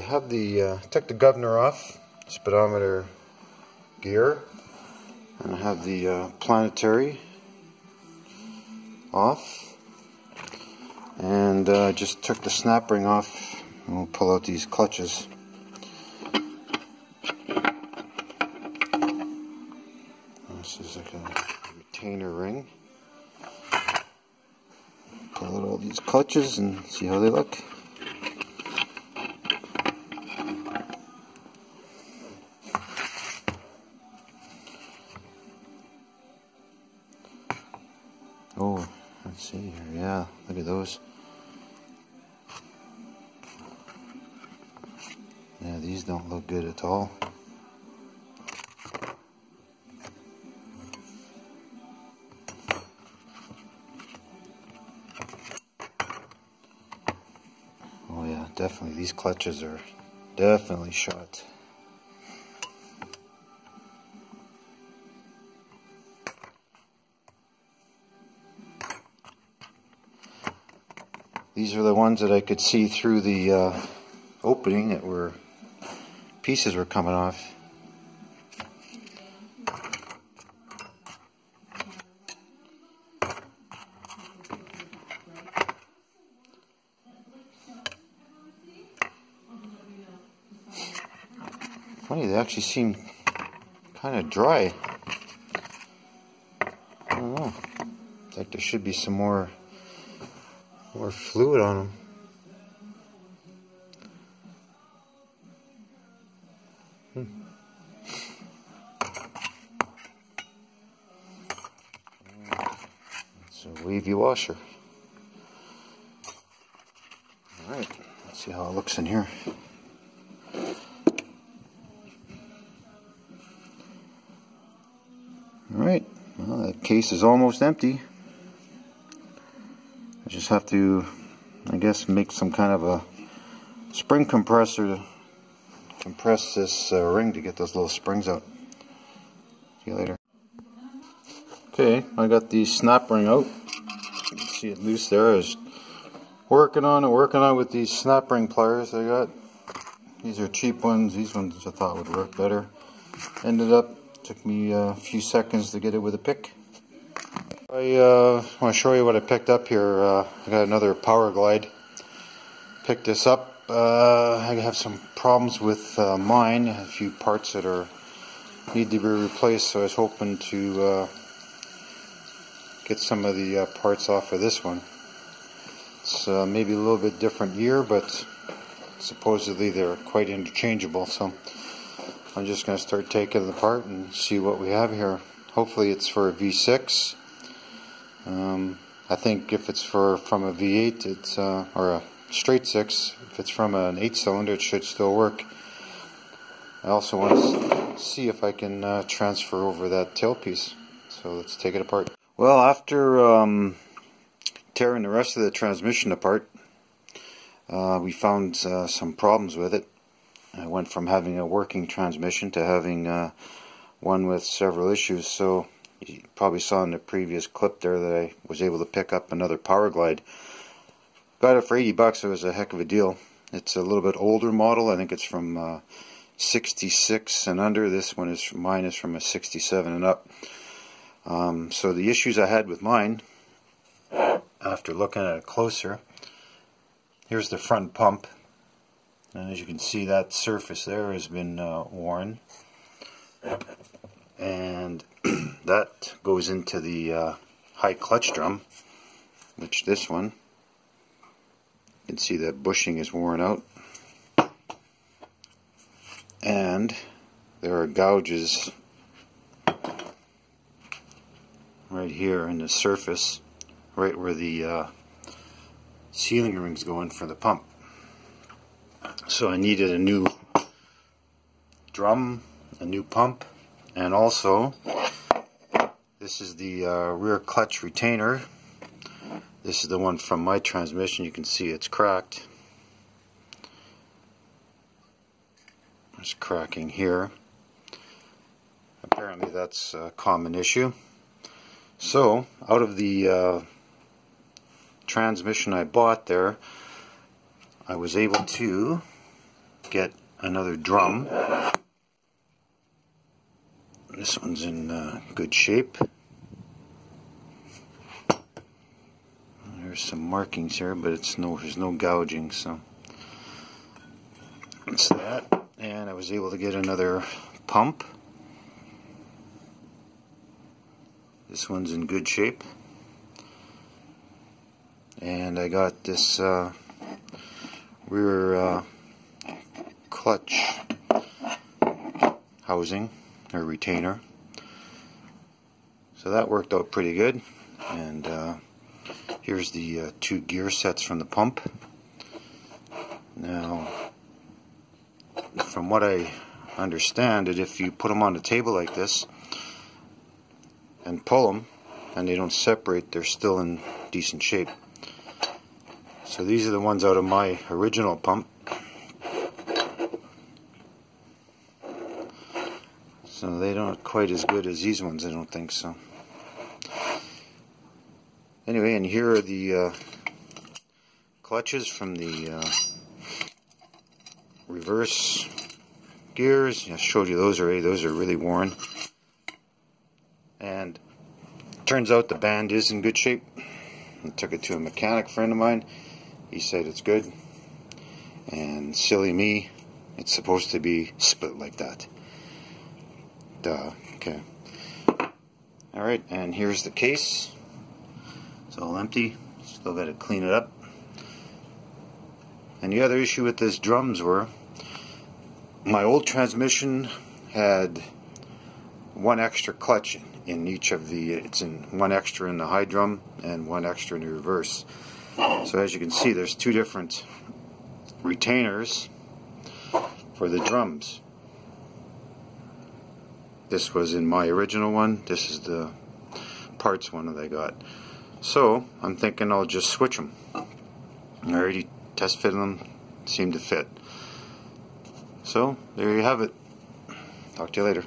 have the took the governor off, speedometer gear, and I have the planetary off, and just took the snap ring off, and we'll pull out these clutches. This is like a retainer ring. Pull out all these clutches and see how they look. Oh, let's see here. Yeah, look at those. Yeah, these don't look good at all. Oh yeah, definitely. These clutches are definitely shot. These are the ones that I could see through the opening that were pieces were coming off. Funny, they actually seem kind of dry. I don't know. Like there should be some more fluid on them. It's a wavy washer. Alright, let's see how it looks in here. Alright, well, that case is almost empty. I just have to, I guess, make some kind of a spring compressor to compress this ring to get those little springs out. See you later. Okay, I got the snap ring out. You can see it loose there. I was working on with these snap ring pliers I got. These are cheap ones. These ones I thought would work better. Took me a few seconds to get it with a pick. I want to show you what I picked up here. I got another powerglide. Picked this up. I have some problems with mine. A few parts that need to be replaced, so I was hoping to get some of the parts off of this one. It's maybe a little bit different year, but supposedly they're quite interchangeable. So I'm just going to start taking it apart and see what we have here. Hopefully it's for a V6. I think if it's from a V8, it's or a straight 6, if it's from an 8-cylinder, it should still work. I also want to see if I can transfer over that tailpiece. So let's take it apart. Well, after tearing the rest of the transmission apart, we found some problems with it. I went from having a working transmission to having one with several issues. So you probably saw in the previous clip there that I was able to pick up another powerglide. Got it for 80 bucks. It was a heck of a deal. It's a little bit older model. I think it's from 66 and under. This one is mine is from a 67 and up. So the issues I had with mine, after looking at it closer, here's the front pump, and as you can see, that surface there has been worn, and that goes into the high clutch drum, which this one, you can see that bushing is worn out, and there are gouges right here in the surface, right where the sealing rings go in for the pump. So I needed a new drum, a new pump, and also this is the rear clutch retainer. This is the one from my transmission. You can see it's cracked. There's cracking here. Apparently that's a common issue. So out of the transmission I bought there, I was able to get another drum. This one's in good shape. There's some markings here, but there's no gouging, so that's that. And I was able to get another pump. This one's in good shape. And I got this rear clutch housing or retainer. So that worked out pretty good. And here's the two gear sets from the pump. Now, from what I understand, that if you put them on a table like this and pull them and they don't separate, they're still in decent shape. So these are the ones out of my original pump. So they don't quite as good as these ones, I don't think so. Anyway, and here are the clutches from the reverse gears. I showed you those already. Those are really worn. And turns out the band is in good shape. I took it to a mechanic friend of mine. He said it's good. And silly me, it's supposed to be split like that. Duh. Okay. Alright, and here's the case. It's all empty. Still got to clean it up. And the other issue with this drums were, my old transmission had one extra clutch in each of the, it's in one extra in the high drum and one extra in the reverse. So as you can see, there's two different retainers for the drums. This was in my original one. This is the parts one that I got. So I'm thinking I'll just switch them. I already test fitted them, seemed to fit. So there you have it. Talk to you later.